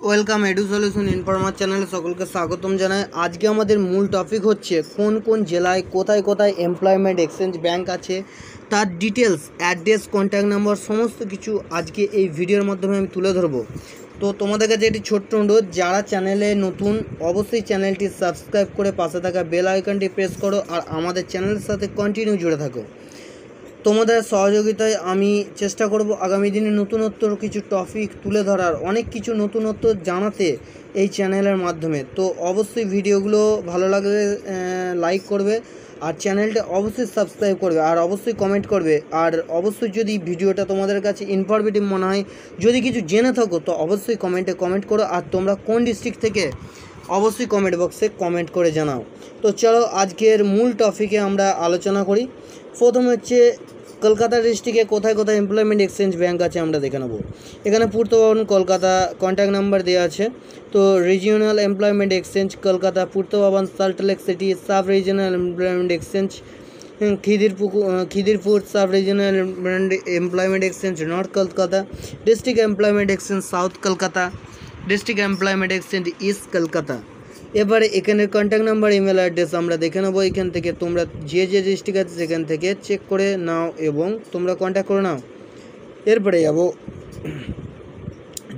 Welcome edu solution informer চ্যানেলে সকলকে স্বাগতম জানাই। আজকে আমাদের মূল টপিক হচ্ছে কোন কোন জেলায় কোথায় কোথায় এমপ্লয়মেন্ট এক্সচেঞ্জ ব্যাংক আছে, তার ডিটেলস, অ্যাড্রেস, কন্ট্যাক্ট নাম্বার সমস্ত কিছু আজকে এই ভিডিওর মাধ্যমে আমি তুলে ধরবো। তো তোমাদের কাছে একটি ছোট্ট অনুরোধ, যারা চ্যানেলে নতুন অবশ্যই চ্যানেলটি সাবস্ক্রাইব করে পাশে থাকা বেল আইকনটি প্রেস করো আর আমাদের চ্যানেলের সাথে কন্টিনিউ জুড়ে থাকো। তোমাদের সহযোগিতায় আমি চেষ্টা করব আগামী দিনে নতুনত্ব কিছু টপিক তুলে ধরার, অনেক কিছু নতুনত্ব জানাতে এই চ্যানেলের মাধ্যমে। তো অবশ্যই ভিডিওগুলো ভালো লাগলে লাইক করবে আর চ্যানেলটা অবশ্যই সাবস্ক্রাইব করবে আর অবশ্যই কমেন্ট করবে। আর অবশ্যই যদি ভিডিওটা তোমাদের কাছে ইনফরমেটিভ মনে হয়, যদি কিছু জেনে থাকো তো অবশ্যই কমেন্টে কমেন্ট করো। আর তোমরা কোন ডিস্ট্রিক্ট থেকে অবশ্যই কমেন্ট বক্সে কমেন্ট করে জানাও। তো চলো আজকের মূল টপিকে আমরা আলোচনা করি। প্রথম হচ্ছে কলকাতা ডিস্ট্রিক্টে কোথায় কোথায় এমপ্লয়মেন্ট এক্সচেঞ্জ ব্যাংক আছে আমরা দেখে নেব। এখানে পূর্ত ভবন কলকাতা, কন্ট্যাক্ট নাম্বার দেওয়া আছে। তো রিজিওনাল এমপ্লয়মেন্ট এক্সচেঞ্জ কলকাতা, পূর্ত ভবন Salt Lake city, sub regional employment exchange Khidirpur, sub regional employment exchange north Kolkata, district employment exchange south Kolkata, district employment exchange east Kolkata. এবারে এখানের কন্ট্যাক্ট নাম্বার, ইমেল অ্যাড্রেস আমরা দেখে নেবো। এখান থেকে তোমরা যে যে ডিস্ট্রিক্ট আছে সেখান থেকে চেক করে নাও এবং তোমরা কন্ট্যাক্ট করে নাও। এরপরে যাবো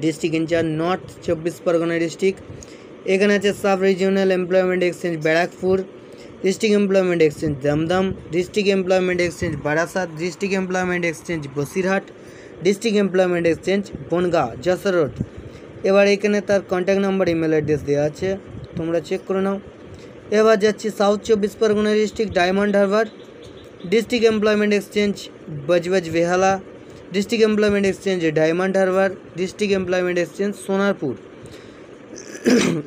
district in-charge north 24 Parganas district. এখানে আছে sub regional employment exchange Barrackpore, district employment exchange Dumdum, district employment exchange Barasat, district employment exchange Basirhat, district employment exchange Bongaon Jessore road. এবার এখানে তার কন্ট্যাক্ট নাম্বার, ইমেল অ্যাড্রেস দেওয়া আছে, তোমরা চেক করে নাও। এবার যাচ্ছি south 24 Parganas district Diamond Harbour, district employment exchange Budge Budge Behala, district employment exchange Diamond Harbour, district employment exchange Sonarpur.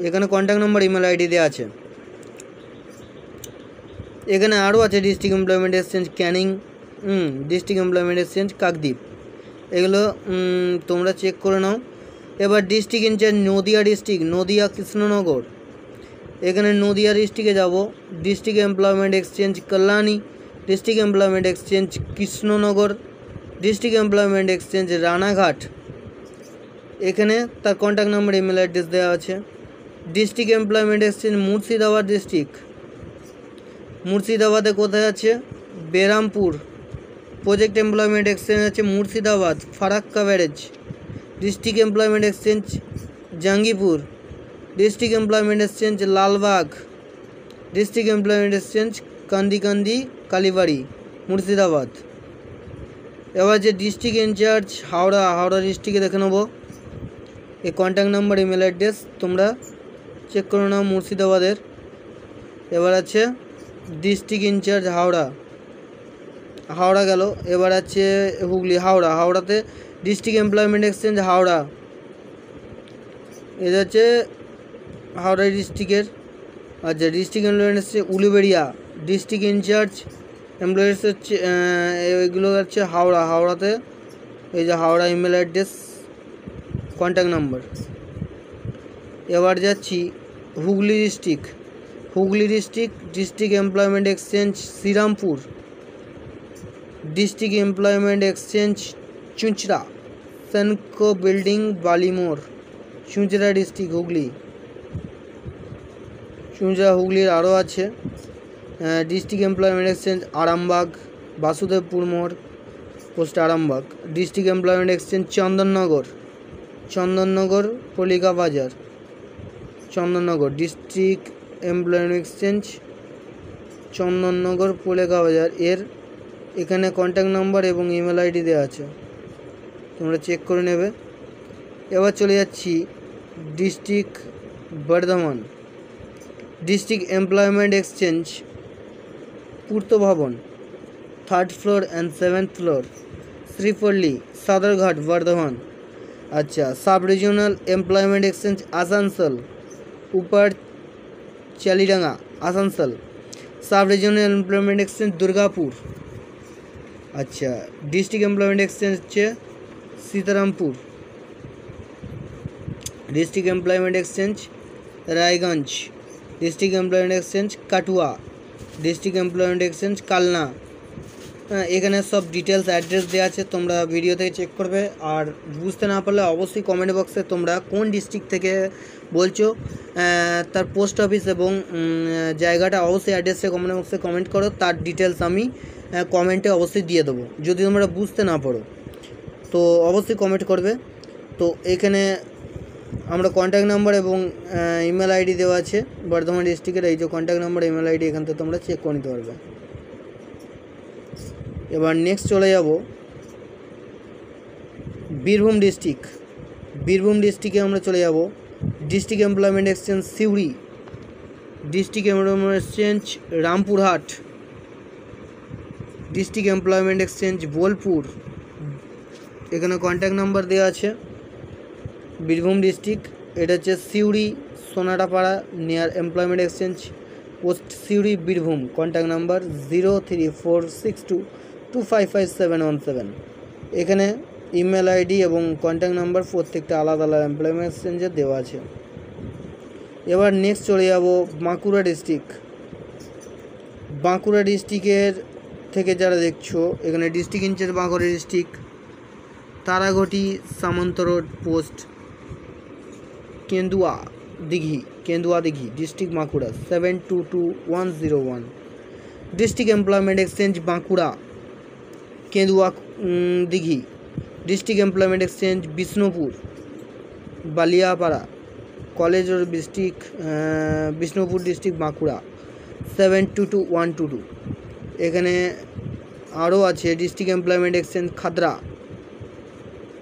এখানে কন্ট্যাক্ট নাম্বার, ইমেল আইডি দেওয়া আছে। এখানে আরও আছে district employment exchange Canning, district employment exchange Kakdwip. এগুলো তোমরা চেক করে নাও। এবার district in-charge Nadia district, Nadia Krishnanagar. এখানে নদিয়া ডিস্ট্রিক্টে যাব, district employment exchange Kalyani, district employment exchange Krishnanagar, district employment exchange Ranaghat. এখানে তার কন্ট্যাক্ট নাম্বার, ইমেল অ্যাড্রেস দেওয়া আছে। District employment exchange Murshidabad district, মুর্শিদাবাদে কোথায় আছে? বেরামপুর। প্রজেক্ট এমপ্লয়মেন্ট এক্সচেঞ্জ আছে Murshidabad Farakka barrage, district employment exchange Jangipur, district employment exchange Lalbagh, district employment exchange Kandi Kalibari Murshidabad. এবার যে ডিস্ট্রিক্ট ইনচার্জ হাওড়া, হাওড়া ডিস্ট্রিক্টে দেখে নেবো। এই কন্ট্যাক্ট নাম্বার, ইমেল অ্যাড্রেস তোমরা চেক করে নাও মুর্শিদাবাদের। এবার আছে ডিস্ট্রিক্ট ইনচার্জ হাওড়া, হাওড়া গেল। এবার আছে হুগলি, হাওড়া, হাওড়াতে ডিস্ট্রিক্ট এমপ্লয়মেন্ট এক্সচেঞ্জ হাওড়া। এটা হচ্ছে হাওড়া ডিস্ট্রিক্টের। আচ্ছা, district employment exchange Uluberia, district in charge employers হচ্ছে এগুলো হচ্ছে হাওড়া, হাওড়াতে এই যে Howrah, email address, contact number. এবার যাচ্ছি Hooghly district, Hooghly district, district employment exchange Serampore, district employment exchange চুঁচড়া, Senco building বালিমোড়, চুঁচড়া district Hooghly. চুঁচড়া হুগলির আরও আছে district employment exchange Arambagh, Basudebpur মোড়, post Arambagh, district employment exchange Chandannagar, Chandannagar পলিকা বাজার, Chandannagar, district employment exchange Chandannagar পলিকা বাজার। এর এখানে কন্ট্যাক্ট নাম্বার এবং ইমেল আইডি দেওয়া আছে, তোমরা চেক করে নেবে। এবার চলে যাচ্ছি district Bardhaman, district employment exchange Purta Bhavan 3rd floor and 7th floor, Sripalli Sadarghat Bardhaman. আচ্ছা, sub regional employment exchange Asansol, উপর Chalidanga Asansol, sub regional employment exchange Durgapur. আচ্ছা, ডিস্ট্রিক্ট এমপ্লয়মেন্ট এক্সচেঞ্জ হচ্ছে Sitarampur, district employment exchange Raiganj, district employment exchange Katwa, district employment exchange Kalna, এখানে সব ডিটেলস অ্যাড্রেস দেওয়া আছে, তোমরা video থেকে চেক করবে। আর বুঝতে না পারলে অবশ্যই কমেন্ট বক্সে তোমরা কোন ডিস্ট্রিক্ট থেকে বলছো তার পোস্ট অফিস এবং জায়গাটা অবশ্যই অ্যাড্রেসে কমেন্ট বক্সে কমেন্ট করো, তার ডিটেলস আমি কমেন্টে অবশ্যই দিয়ে দেবো। যদি তোমরা বুঝতে না পারো তো অবশ্যই কমেন্ট করবে। তো এখানে আমরা কন্ট্যাক্ট নাম্বার এবং ইমেল আইডি দেওয়া আছে বর্ধমান ডিস্ট্রিক্টের। এই যে কন্ট্যাক্ট নাম্বার, ইমেল আইডি এখান থেকে তোমরা চেক করে নিতে পারবে। এবার নেক্সট চলে যাব বীরভূম ডিস্ট্রিক্ট। বীরভূম ডিস্ট্রিক্টে আমরা চলে যাব district employment exchange Suri, district employment exchange Rampurhat, district employment exchange Bolpur. এখানে কন্ট্যাক্ট নাম্বার দেওয়া আছে। বীরভূম ডিস্ট্রিক্ট, এটা হচ্ছে Suri Sonatapara near employment exchange post Suri Birbhum. Contact number 034622555717। এখানে ইমেল আইডি এবং কন্ট্যাক্ট নাম্বার প্রত্যেকটা আলাদা আলাদা এমপ্লয়মেন্ট এক্সচেঞ্জে দেওয়া আছে। এবার নেক্সট চলে যাব বাঁকুড়া ডিস্ট্রিক্ট। বাঁকুড়া ডিস্ট্রিক্টের থেকে যারা দেখছো, এখানে district in-charge Bankura district, Taraghati Samanta road post Kendua Dighi, district Bankura 722101। District employment exchange Bankura Kendua Dighi, district employment exchange Bishnupur Baliapara college road district Bishnupur district Bankura 722122। এখানে আরও আছে district employment exchange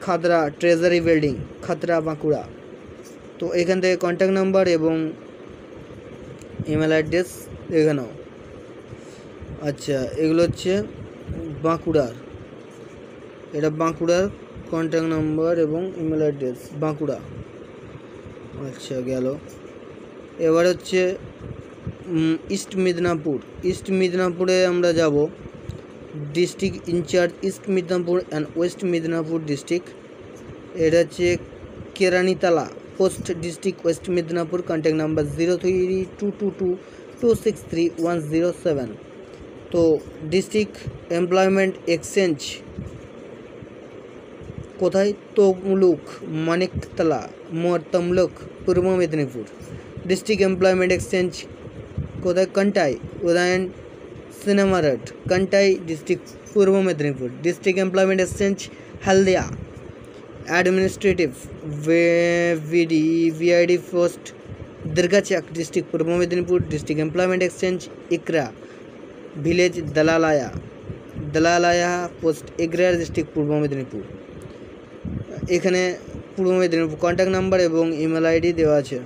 Khatra treasury building Khatra Bankura. তো এখান থেকে কন্ট্যাক্ট নাম্বার এবং ইমেল অ্যাড্রেস এখানেও। আচ্ছা, এগুলো হচ্ছে বাঁকুড়ার, এটা বাঁকুড়ার কন্ট্যাক্ট নাম্বার এবং ইমেল অ্যাড্রেস বাঁকুড়া। আচ্ছা গেল। এবার হচ্ছে ইস্ট মিদনাপুর। ইস্ট মিদনাপুরে আমরা যাব district in-charge east Midnapore and west Midnapore district, এটা হচ্ছে Keranitala post district west Midnapore. Contact number 0322263107। তো ডিস্ট্রিক্ট এমপ্লয়মেন্ট এক্সচেঞ্জ কোথায়? তমলুক মানিকতলা তমলুক পূর্ব মেদিনীপুর। ডিস্ট্রিক্ট এমপ্লয়মেন্ট এক্সচেঞ্জ কোথায়? কান্টাই উদয়ন সিনেমা রোড কান্টাই ডিস্ট্রিক্ট পূর্ব মেদিনীপুর। ডিস্ট্রিক্ট এমপ্লয়মেন্ট এক্সচেঞ্জ হলদিয়া, অ্যাডমিনিস্ট্রেটিভ ভিআইডি পোস্ট দীর্ঘাচাক ডিস্ট্রিক্ট পূর্ব মেদিনীপুর। ডিস্ট্রিক্ট এমপ্লয়মেন্ট এক্সচেঞ্জ ইকরা village দালালায়া post এগ্রার district পূর্ব মেদিনীপুর। এখানে পূর্ব Medinipur contact number এবং email ID দেওয়া আছে,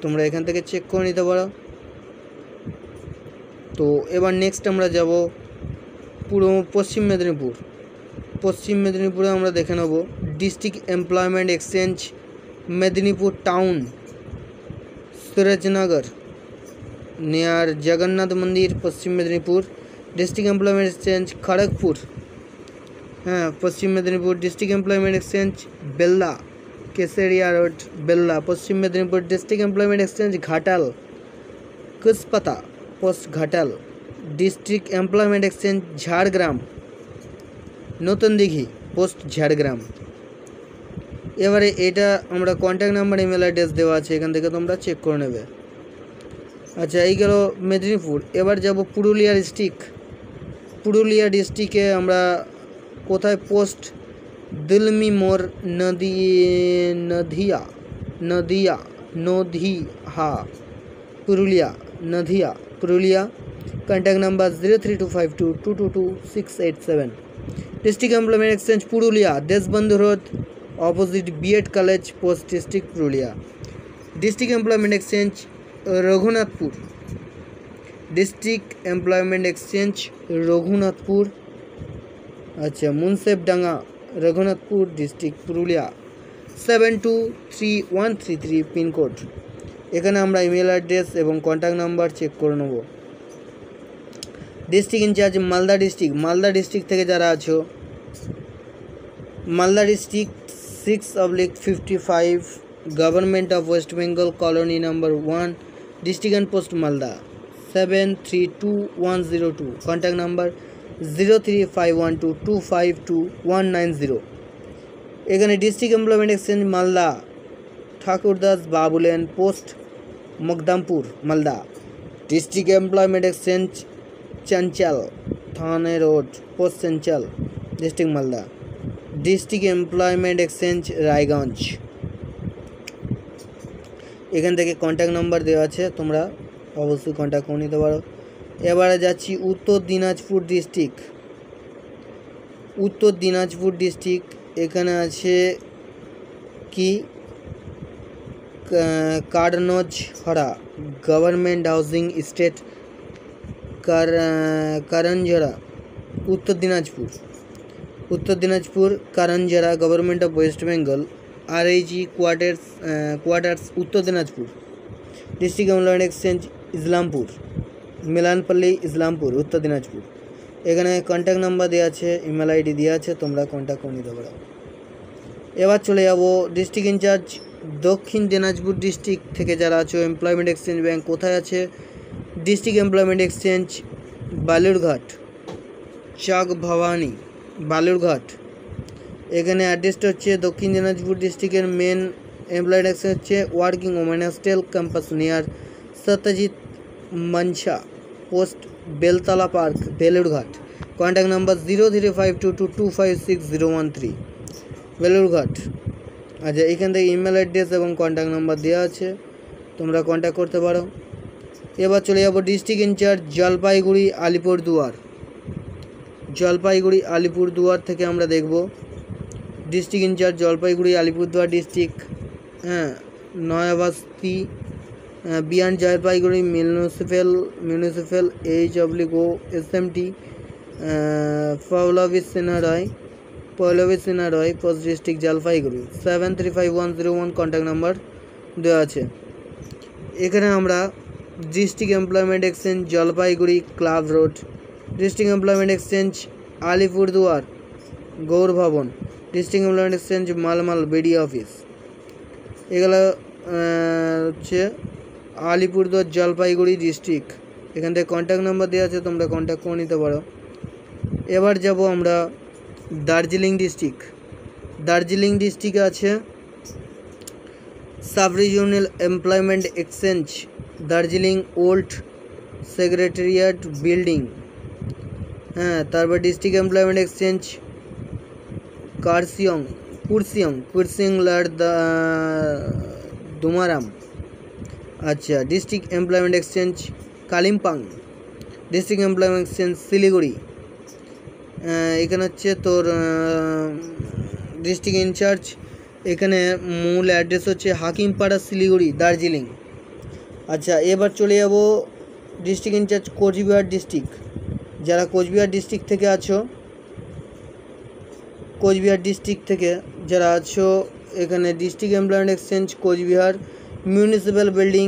তোমরা এখান থেকে চেক করে নিতে পারো। তো এবার নেক্সট আমরা যাব পশ্চিম মেদিনীপুর। পশ্চিম মেদিনীপুরে আমরা দেখে নেব district employment exchange Medinipur town Surajnagar near Jagannath मंदिर Paschim Medinipur. District employment exchange Kharagpur Paschim Medinipur. District employment exchange Bella Kesaria road Bella Paschim Medinipur. District employment exchange Ghatal Kuspata post Ghatal. District employment exchange Jhargram Natun Dighi post Jhargram. এবারে এটা আমরা কন্ট্যাক্ট নাম্বার ইমেল অ্যাড্রেস দেওয়া আছে, এখান থেকে তোমরা চেক করে নেবে। আচ্ছা এই গেল মেদিনীপুর। এবার যাব পুরুলিয়া ডিস্ট্রিক্ট। পুরুলিয়া ডিস্ট্রিক্টে আমরা কোথায়? পোস্ট দিলমি মোড় Nadia Purulia Nadia Purulia. Contact number 032522222687। District employment exchange Purulia Deshbandhu road opposite B Ed college post district Purulia. District employment exchange Raghunathpur. District employment exchange Raghunathpur. আচ্ছা মুন্সেফডাঙ্গা রঘুনাথপুর ডিস্ট্রিক্ট পুরুলিয়া 723133 পিনকোড। এখানে আমরা ইমেল অ্যাড্রেস এবং কন্ট্যাক্ট নাম্বার চেক করে নেব। District in-charge Malda district. Malda district থেকে যারা আছো, Malda district 6/55 government of west Bengal colony number 1 district and post Malda 732102। Contact number 035122522190। এখানে district employment exchange Malda, Thakurdas Babu lane, post Makdumpur Malda. District employment exchange Chanchal, Thana road, post Chanchal, district Malda. District employment exchange Raiganj. এখান থেকে contact number দেওয়া আছে, তোমরা অবশ্যই কন্ট্যাক্ট করে নিতে পারো। এবারে যাচ্ছি উত্তর দিনাজপুর ডিস্ট্রিক্ট। উত্তর দিনাজপুর ডিস্ট্রিক্ট এখানে আছে কি Karnajora government housing estate Karnajora. Uttar Dinajpur, Uttar Dinajpur Karnajora government of West Bengal, RIG quarters Uttar Dinajpur. District employment exchange Islampur, Milanpalli Islampur, Uttar Dinajpur. এখানে কন্ট্যাক্ট নাম্বার দেওয়া আছে, ইমেল ID দেওয়া আছে, তোমরা কন্ট্যাক্ট করে নিতে পারো। এবার চলে যাব ডিস্ট্রিক্ট ইনচার্জ দক্ষিণ দিনাজপুর ডিস্ট্রিক্ট থেকে যারা আছো। এমপ্লয়মেন্ট এক্সচেঞ্জ ব্যাংক কোথায় আছে? ডিস্ট্রিক্ট এমপ্লয়মেন্ট এক্সচেঞ্জ বালুরঘাট, চাক ভবানী, বালুরঘাট। এখানে অ্যাড্রেসটা হচ্ছে দক্ষিণ দিনাজপুর ডিস্ট্রিক্টের মেন এমপ্লয়েড এক্সচেঞ্জ হচ্ছে working women hostel campus near Satyajit Mansa, post Beltala park, Balurghat. Contact number 0352225613, Balurghat. আচ্ছা, এখান থেকে ইমেল অ্যাড্রেস এবং কন্ট্যাক্ট নাম্বার দেওয়া আছে, তোমরা কন্ট্যাক্ট করতে পারো। এবার চলে যাব ডিস্ট্রিক্ট ইনচার্জ জলপাইগুড়ি আলিপুরদুয়ার। জলপাইগুড়ি আলিপুরদুয়ার থেকে আমরা দেখব district in-charge Jalpaiguri Alipurduar district, Nayabasti, behind Jalpaiguri municipal HO SMT, Paulavi Sinha Roy, post district Jalpaiguri 735101, contact number দেওয়া আছে। এখানে আমরা district employment exchange Jalpaiguri club road, district employment exchange Alipurduar Gour Bhavan, district employment exchange Malmal BD office. এগুলো হচ্ছে আলিপুরদুয়ার জলপাইগুড়ি ডিস্ট্রিক্ট। এখান থেকে কন্ট্যাক্ট নাম্বার দেওয়া আছে, তোমরা কন্ট্যাক্ট করে নিতে পারো। এবার যাব আমরা দার্জিলিং ডিস্ট্রিক্ট। দার্জিলিং ডিস্ট্রিক্টে আছে sub regional employment exchange Darjeeling old secretariat building. তারপর ডিস্ট্রিক্ট এমপ্লয়মেন্ট এক্সচেঞ্জ কুরসিয়ং লার দুমারাম। আচ্ছা, district employment exchange Kalimpong, district employment exchange Siliguri. এখানে হচ্ছে তোর ডিস্ট্রিক্ট ইনচার্জ, এখানে মূল অ্যাড্রেস হচ্ছে হাকিমপাড়া শিলিগুড়ি, দার্জিলিং। আচ্ছা, এবার চলে যাব ডিস্ট্রিক্ট ইনচার্জ কোচবিহার ডিস্ট্রিক্ট। যারা কোচবিহার ডিস্ট্রিক্ট থেকে আছো, কোচবিহার ডিস্ট্রিক্ট থেকে যারা আছো, এখানে district employment exchange Cooch Behar, municipal building,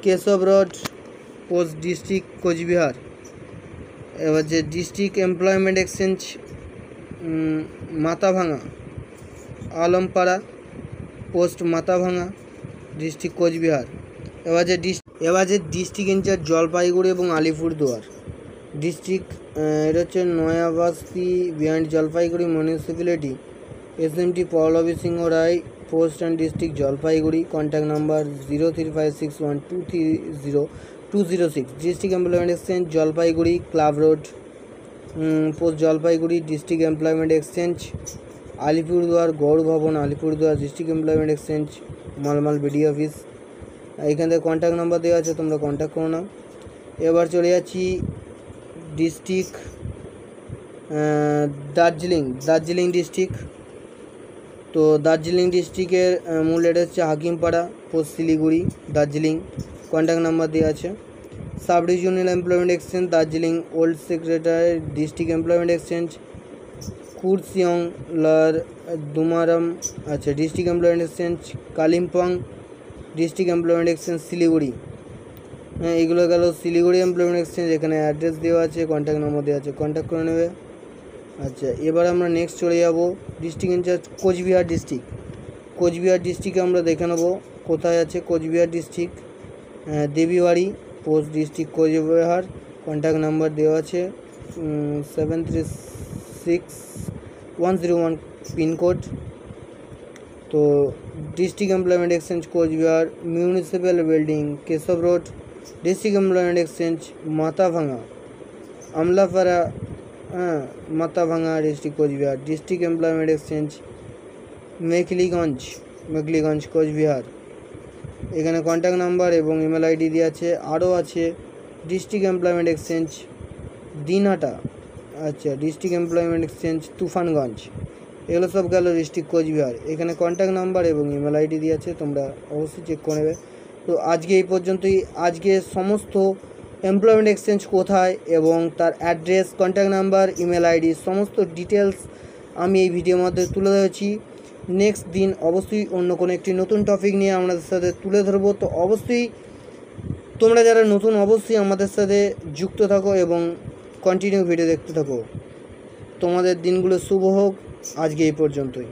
Keshab road, post district Cooch Behar. এবার যে district employment exchange Mathabhanga, Alampara, post Mathabhanga, district Cooch Behar. এবার যে ডিস্ট্রিক্ট ইনচার্জ জলপাইগুড়ি এবং আলিপুরদুয়ার ডিস্ট্রিক্ট, এটা হচ্ছে Nayabasti behind Jalpaiguri municipality, SMT Paulavi Singha Roy, post and district Jalpaiguri. Contact number 035612300206। District employment exchange Jalpaiguri club road, post Jalpaiguri. District employment exchange Alipurduar Gour Bhavan, Alipurduar. District employment exchange Malmal BD office. এখান থেকে contact number দেওয়া আছে, তোমরা কন্ট্যাক্ট করো না। এবার চলে যাচ্ছি ডিস্ট্রিক্ট দার্জিলিং ডিস্ট্রিক্ট। তো দার্জিলিং ডিস্ট্রিক্টের মূল অ্যাড্রেস হচ্ছে Hakimpara, post Siliguri, Darjeeling. Contact number দেওয়া আছে। Sub regional employment exchange Darjeeling old secretary, district employment exchange Kurseong লার দুমারাম। আচ্ছা, district employment exchange Kalimpong, district employment exchange Siliguri. এগুলো গেল শিলিগুড়ি এমপ্লয়মেন্ট এক্সচেঞ্জ। এখানে অ্যাড্রেস দেওয়া আছে, কন্ট্যাক্ট নম্বর দেওয়া আছে, কন্ট্যাক্ট করে নেবে। আচ্ছা, এবার আমরা নেক্সট চলে যাব district in-charge Coochbehar district. Coochbehar ডিস্ট্রিক্টে আমরা দেখে নেব কোথায় আছে Coochbehar district. Debibari, post district Coochbehar. Contact number দেওয়া আছে, 736-101 पिनकोड। तो district employment exchange Coochbehar, municipal building Keshab road, district employment exchange Mathabhanga Amlapara, Mathabhanga district Coochbehar, district employment exchange Mekhliganj Coochbehar. এখানে কন্ট্যাক্ট নাম্বার এবং ইমেল আইডি দেওয়া আছে। আরও আছে ডিস্ট্রিক্ট এমপ্লয়মেন্ট এক্সচেঞ্জ দিনহাটা, আচ্ছা ডিস্ট্রিক্ট এমপ্লয়মেন্ট এক্সচেঞ্জ তুফানগঞ্জ। এগুলো সব গেল ডিস্ট্রিক্ট কোচবিহার। এখানে কন্ট্যাক্ট নাম্বার এবং ইমেল আইডি দেওয়া আছে, তোমরা অবশ্যই চেক করে নেবে। তো আজকে এই পর্যন্তই। আজকে সমস্ত এমপ্লয়মেন্ট এক্সচেঞ্জ কোথায় এবং তার address, contact number, email ID সমস্ত ডিটেলস আমি এই ভিডিওর মধ্যে তুলে ধরেছি। নেক্সট দিন অবশ্যই অন্য কোনো একটি নতুন টপিক নিয়ে আপনাদের সাথে তুলে ধরবো। তো অবশ্যই তোমরা যারা নতুন অবশ্যই আমাদের সাথে যুক্ত থাকো এবং কন্টিনিউ ভিডিও দেখতে থাকো। তোমাদের দিনগুলো শুভ হোক। আজকে এই পর্যন্তই।